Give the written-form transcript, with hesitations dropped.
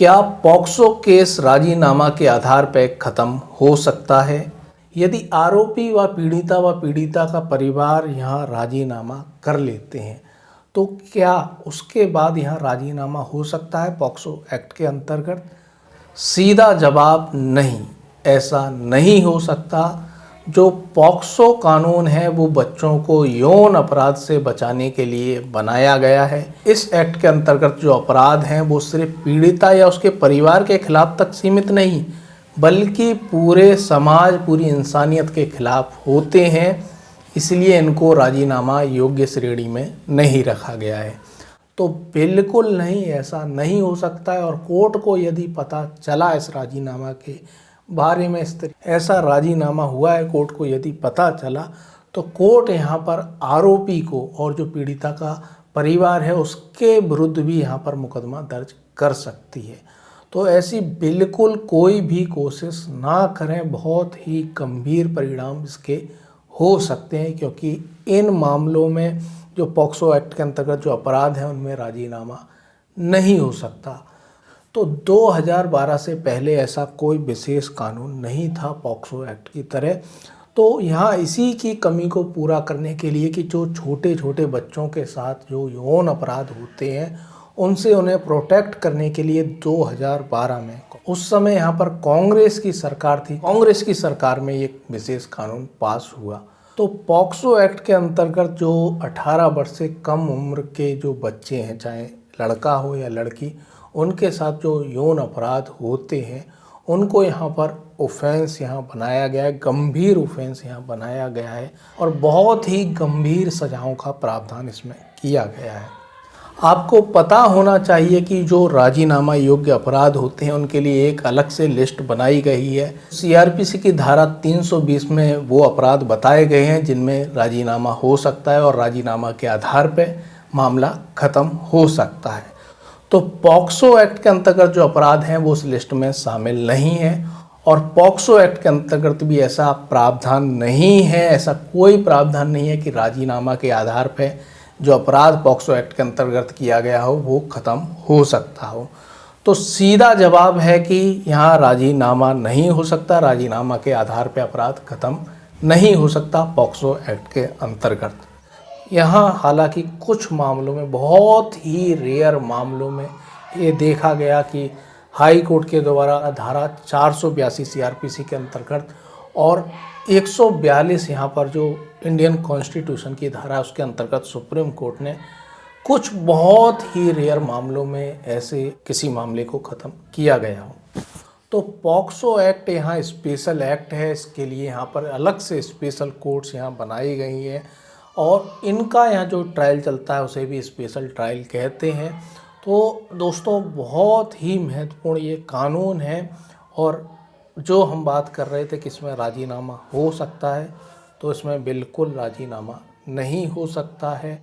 क्या POCSO case राजीनामा के आधार पर खत्म हो सकता है? यदि आरोपी व पीड़िता का परिवार यहाँ राजीनामा कर लेते हैं तो क्या उसके बाद यहाँ राजीनामा हो सकता है पॉक्सो एक्ट के अंतर्गत? सीधा जवाब नहीं, ऐसा नहीं हो सकता। जो पॉक्सो कानून है वो बच्चों को यौन अपराध से बचाने के लिए बनाया गया है। इस एक्ट के अंतर्गत जो अपराध हैं वो सिर्फ पीड़िता या उसके परिवार के खिलाफ तक सीमित नहीं, बल्कि पूरे समाज, पूरी इंसानियत के खिलाफ होते हैं। इसलिए इनको राजीनामा योग्य श्रेणी में नहीं रखा गया है। तो बिल्कुल नहीं, ऐसा नहीं हो सकता है। और कोर्ट को यदि पता चला इस राजीनामा के बारे में, ऐसा राजीनामा हुआ है, कोर्ट को यदि पता चला तो कोर्ट यहाँ पर आरोपी को और जो पीड़िता का परिवार है उसके विरुद्ध भी यहाँ पर मुकदमा दर्ज कर सकती है। तो ऐसी बिल्कुल कोई भी कोशिश ना करें, बहुत ही गंभीर परिणाम इसके हो सकते हैं, क्योंकि इन मामलों में जो पॉक्सो एक्ट के अंतर्गत जो अपराध हैं उनमें राजीनामा नहीं हो सकता। तो 2012 से पहले ऐसा कोई विशेष कानून नहीं था पॉक्सो एक्ट की तरह। तो यहाँ इसी की कमी को पूरा करने के लिए कि जो छोटे छोटे बच्चों के साथ जो यौन अपराध होते हैं उनसे उन्हें प्रोटेक्ट करने के लिए 2012 में, उस समय यहाँ पर कांग्रेस की सरकार थी, कांग्रेस की सरकार में एक विशेष कानून पास हुआ। तो पॉक्सो एक्ट के अंतर्गत जो 18 वर्ष से कम उम्र के जो बच्चे हैं, चाहे लड़का हो या लड़की, उनके साथ जो यौन अपराध होते हैं उनको यहाँ पर ऑफेंस यहाँ बनाया गया है, गंभीर ऑफेंस यहाँ बनाया गया है और बहुत ही गंभीर सजाओं का प्रावधान इसमें किया गया है। आपको पता होना चाहिए कि जो राजीनामा योग्य अपराध होते हैं उनके लिए एक अलग से लिस्ट बनाई गई है। सीआरपीसी की धारा 320 में वो अपराध बताए गए हैं जिनमें राजीनामा हो सकता है और राजीनामा के आधार पर मामला खत्म हो सकता है। तो पॉक्सो एक्ट के अंतर्गत जो अपराध हैं वो उस लिस्ट में शामिल नहीं है और पॉक्सो एक्ट के अंतर्गत भी ऐसा प्रावधान नहीं है, ऐसा कोई प्रावधान नहीं है कि राजीनामा के आधार पर जो अपराध पॉक्सो एक्ट के अंतर्गत किया गया हो वो ख़त्म हो सकता हो। तो सीधा जवाब है कि यहाँ राजीनामा नहीं हो सकता, राजीनामा के आधार पर अपराध ख़त्म नहीं हो सकता पॉक्सो एक्ट के अंतर्गत। यहाँ हालांकि कुछ मामलों में, बहुत ही रेयर मामलों में ये देखा गया कि हाई कोर्ट के द्वारा धारा 482 सीआरपीसी के अंतर्गत और 142 यहाँ पर जो इंडियन कॉन्स्टिट्यूशन की धारा है उसके अंतर्गत सुप्रीम कोर्ट ने कुछ बहुत ही रेयर मामलों में ऐसे किसी मामले को ख़त्म किया गया हो। तो पॉक्सो एक्ट यहाँ स्पेशल एक्ट है, इसके लिए यहाँ पर अलग से स्पेशल कोर्ट्स यहाँ बनाई गई हैं और इनका यहाँ जो ट्रायल चलता है उसे भी स्पेशल ट्रायल कहते हैं। तो दोस्तों, बहुत ही महत्वपूर्ण ये कानून है और जो हम बात कर रहे थे कि इसमें राजीनामा हो सकता है, तो इसमें बिल्कुल राजीनामा नहीं हो सकता है।